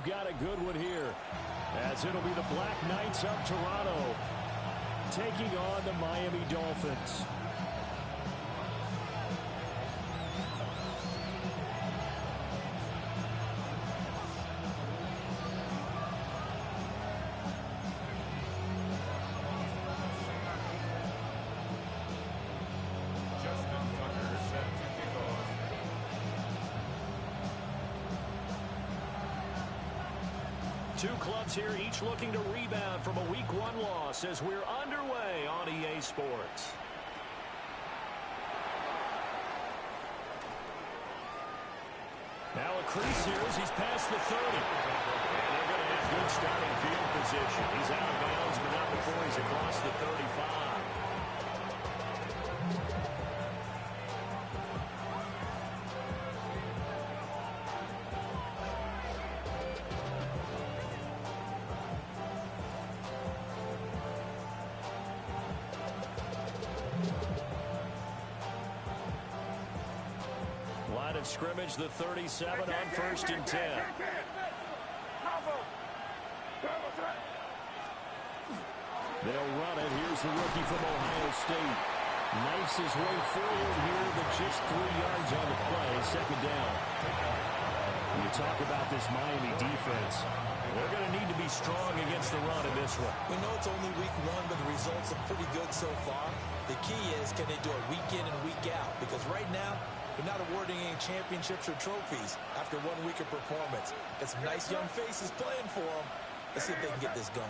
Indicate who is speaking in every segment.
Speaker 1: got a good one here, as it'll be the Black Knights of Toronto taking on the Miami Dolphins. Two clubs here, each looking to rebound from a Week 1 loss as we're underway on EA Sports. Now a crease here as he's past the 30. And they're going to have good starting field position. He's out of bounds, but not before he's across the 35. Line of scrimmage, the 37 on 1st and 10. They'll run it. Here's the rookie from Ohio State. Knifes his way forward here, but just 3 yards on the play. Second down. When you talk about this Miami defense, they're going to need to be strong against the run in this one.
Speaker 2: We know it's only Week 1, but the results are pretty good so far. The key is, can they do it week in and week out? Because right now, they're not awarding any championships or trophies after 1 week of performance. Got some nice young faces playing for them. Let's see if they can get this going.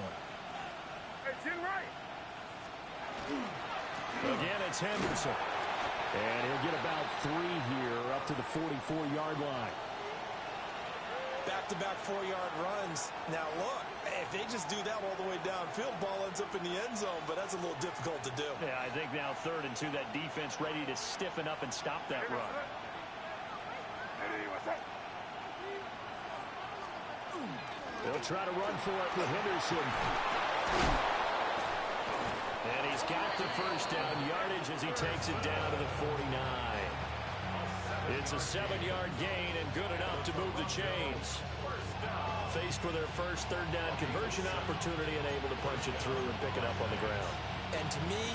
Speaker 1: Again, it's Henderson. And he'll get about 3 here, up to the 44-yard line.
Speaker 2: Back-to-back 4-yard runs. Now, look, if they just do that all the way downfield, ball ends up in the end zone, but that's a little difficult to do.
Speaker 1: Yeah, I think now 3rd and 2, that defense ready to stiffen up and stop that run. They'll try to run for it with Henderson. And he's got the first down yardage as he takes it down to the 49. It's a 7-yard gain and good enough to move the chains. Faced with their first 3rd down conversion opportunity and able to punch it through and pick it up on the ground.
Speaker 2: And to me,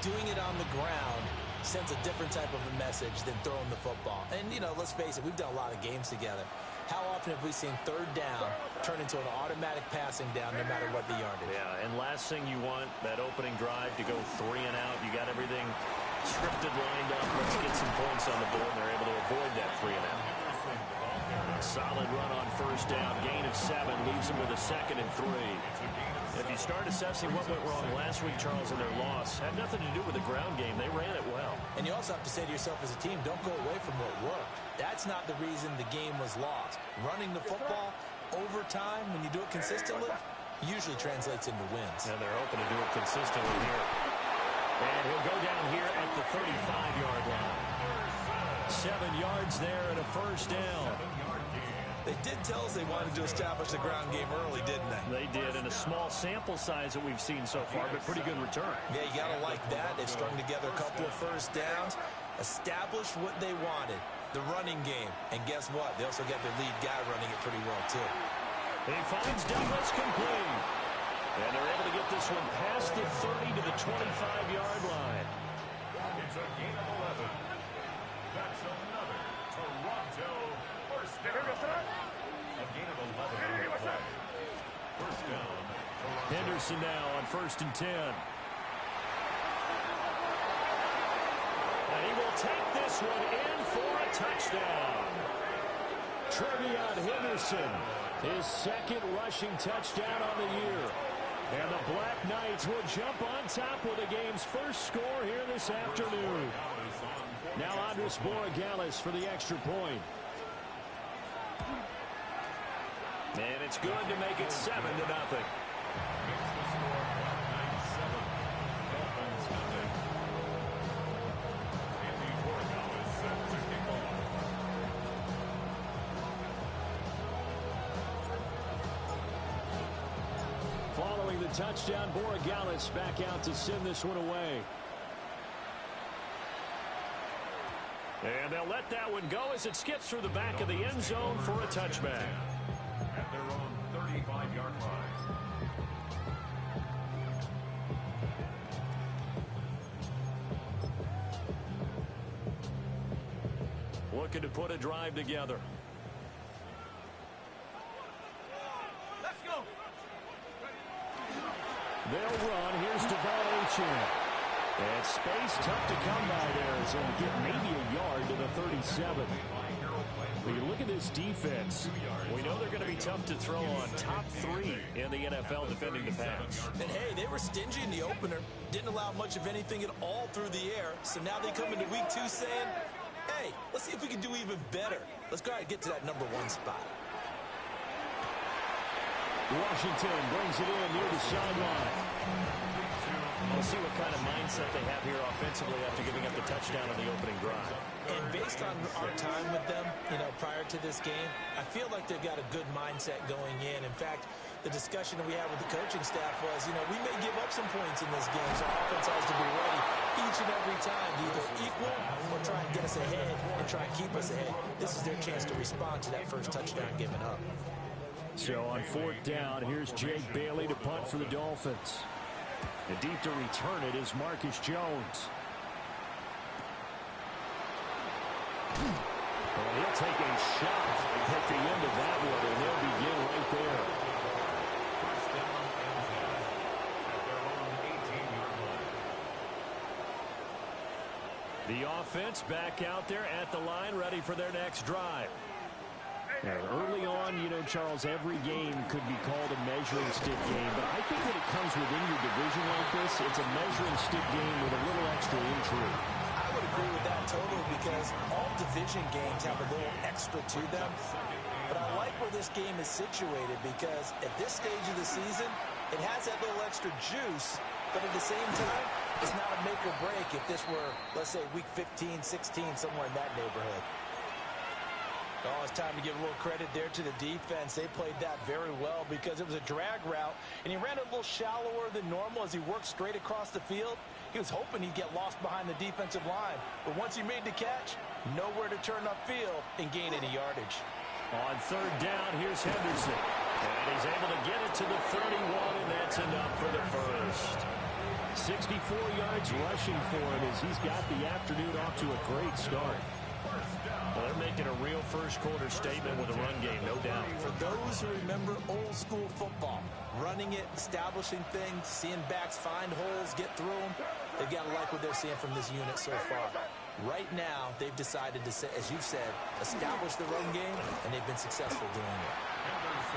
Speaker 2: doing it on the ground sends a different type of a message than throwing the football. And, you know, let's face it, we've done a lot of games together. How often have we seen 3rd down turn into an automatic passing down no matter what the yardage?
Speaker 1: Yeah, and last thing you want, that opening drive to go 3 and out. You got everything scripted, lined up. Let's get some points on the board, and they're able to avoid that 3 and out. Solid run on 1st down. Gain of 7 leaves them with a 2nd and 3. If you start assessing what went wrong last week, Charles, in their loss, had nothing to do with the ground game. They ran it well.
Speaker 2: And you also have to say to yourself as a team, don't go away from what worked. That's not the reason the game was lost. Running the football over time, when you do it consistently, usually translates into wins.
Speaker 1: And they're hoping to do it consistently here. And he'll go down here at the 35-yard line. 7 yards there and a 1st down.
Speaker 2: They did tell us they wanted to establish the ground game early, didn't they?
Speaker 1: They did, in a small sample size that we've seen so far, but pretty good return.
Speaker 2: Yeah, you got to like that. They've strung together a couple of 1st downs, established what they wanted, the running game. And guess what? They also got their lead guy running it pretty well, too.
Speaker 1: He finds Douglas complete. And they're able to get this one past the 30 to the 25-yard line.
Speaker 3: It's a gain of 11. That's another Toronto first down. A gain of 11 on the play. First down, Toronto.
Speaker 1: Henderson now on 1st and 10. And he will take this one in for a touchdown. Trevion Henderson, his 2nd rushing touchdown on the year. And the Black Knights will jump on top with the game's first score here this afternoon. Now Andres Borregales for the extra point. And it's good to make it 7-0. Following the touchdown, Borregales back out to send this one away. And they'll let that one go as it skips through the back of the end zone for a touchback.
Speaker 3: And the
Speaker 1: looking to put a drive together.
Speaker 3: Let's go.
Speaker 4: They'll run. Here's Deval Achane. And space tough to come by there as they'll get maybe a yard to the 37. When you look at this defense,
Speaker 1: we know they're going to be tough to throw on. Top 3 in the NFL defending the pass.
Speaker 2: And, hey, they were stingy in the opener. Didn't allow much of anything at all through the air. So now they come into week 2 saying, hey, let's see if we can do even better. Let's go ahead and get to that number 1 spot.
Speaker 4: Washington brings it in near the sideline.
Speaker 1: We'll see what kind of mindset they have here offensively after giving up the touchdown on the opening drive.
Speaker 2: And based on our time with them, prior to this game, I feel like they've got a good mindset going in. In fact, the discussion that we had with the coaching staff was, we may give up some points in this game, so our offense has to be ready each and every time to either equal or try and get us ahead and try and keep us ahead. This is their chance to respond to that first touchdown given up.
Speaker 4: So on 4th down, here's Jake Bailey to punt for the Dolphins. And deep to return it is Marcus Jones. Well, he'll take a shot at the end of that one, and they'll begin right there.
Speaker 3: First down and 10 at their own 18-yard line.
Speaker 1: The offense back out there at the line, ready for their next drive.
Speaker 4: And early on, Charles, every game could be called a measuring stick game. But I think when it comes within your division like this, it's a measuring stick game with a little extra intrigue.
Speaker 2: I would agree with that totally because all division games have a little extra to them. But I like where this game is situated because at this stage of the season, it has that little extra juice. But at the same time, it's not a make or break if this were, let's say, week 15, 16, somewhere in that neighborhood. Oh, it's time to give a little credit there to the defense. They played that very well because it was a drag route, and he ran a little shallower than normal as he worked straight across the field. He was hoping he'd get lost behind the defensive line, but once he made the catch, nowhere to turn upfield and gain any yardage.
Speaker 1: On 3rd down, here's Henderson. And he's able to get it to the 31, and that's enough for the first.
Speaker 4: 64 yards rushing for him as he's got the afternoon off to a great start.
Speaker 1: Well, they're making a real first-quarter statement with a run game, no doubt.
Speaker 2: For those who remember old-school football, running it, establishing things, seeing backs find holes, get through them, they've got to like what they're seeing from this unit so far. Right now, they've decided to, as you've said, establish the run game, and they've been successful doing it.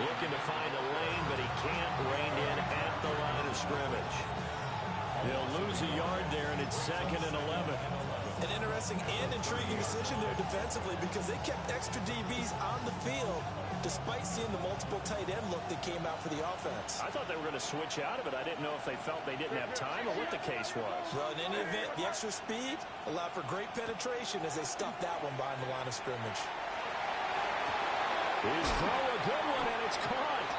Speaker 1: Looking to find a lane, but he can't rein in at the line of scrimmage. They'll lose a yard there, and it's 2nd and 11.
Speaker 2: An interesting and intriguing decision there defensively because they kept extra DBs on the field despite seeing the multiple tight end look that came out for the offense.
Speaker 1: I thought they were going to switch out of it. I didn't know if they felt they didn't have time or what the case was.
Speaker 2: Well, in any event, the extra speed allowed for great penetration as they stuffed that one behind the line of scrimmage.
Speaker 4: His throw, a good one, and it's caught.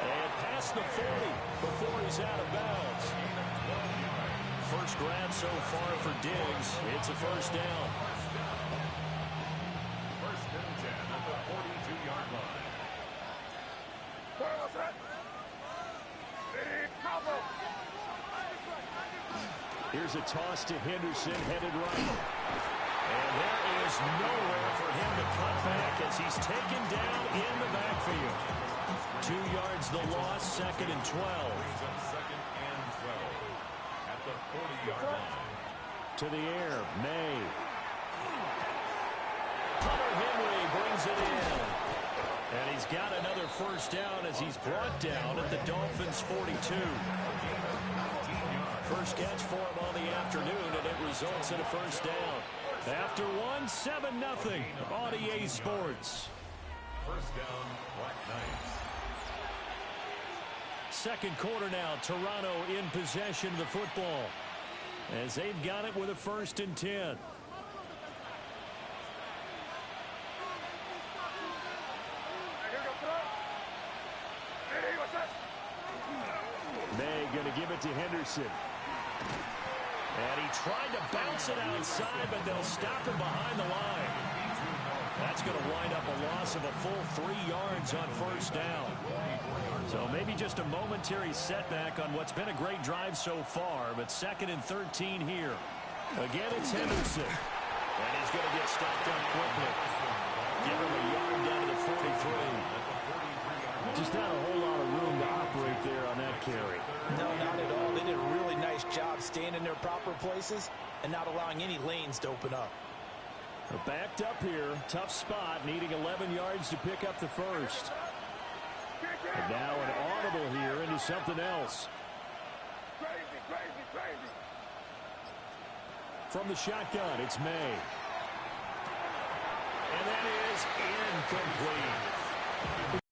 Speaker 1: And past the 40 before he's out of bounds. First grab so far for Diggs. It's a first down.
Speaker 3: First and 10 at the 42-yard line.
Speaker 4: Here's a toss to Henderson, headed right.
Speaker 1: And there is nowhere for him to cut back as he's taken down in the backfield. 2 yards the loss, 2nd and 12.
Speaker 3: Brings up 2nd and 12 at the 40-yard line.
Speaker 4: To the air, May.
Speaker 1: Hunter Henry brings it in. And he's got another first down as he's brought down at the Dolphins' 42. First catch for him on the afternoon, and it results in a first down. After one, 7-0 on EA Sports.
Speaker 3: First down, Black Knights.
Speaker 1: Second quarter now, Toronto in possession of the football as they've got it with a 1st and 10.
Speaker 4: May going to give it to Henderson.
Speaker 1: And he tried to bounce it outside, but they'll stop him behind the line. That's going to wind up a loss of a full 3 yards on first down. So maybe just a momentary setback on what's been a great drive so far, but 2nd and 13 here.
Speaker 4: Again, it's Henderson.
Speaker 1: And he's going to get stopped up quickly. Give him a yard down to the 43.
Speaker 4: Just not a whole lot of room to operate there on that carry.
Speaker 2: No, not at all. They did a really nice job staying in their proper places and not allowing any lanes to open up.
Speaker 4: They're backed up here. Tough spot, needing 11 yards to pick up the first. And now an audible here into something else. From the shotgun, it's May.
Speaker 1: And that is incomplete.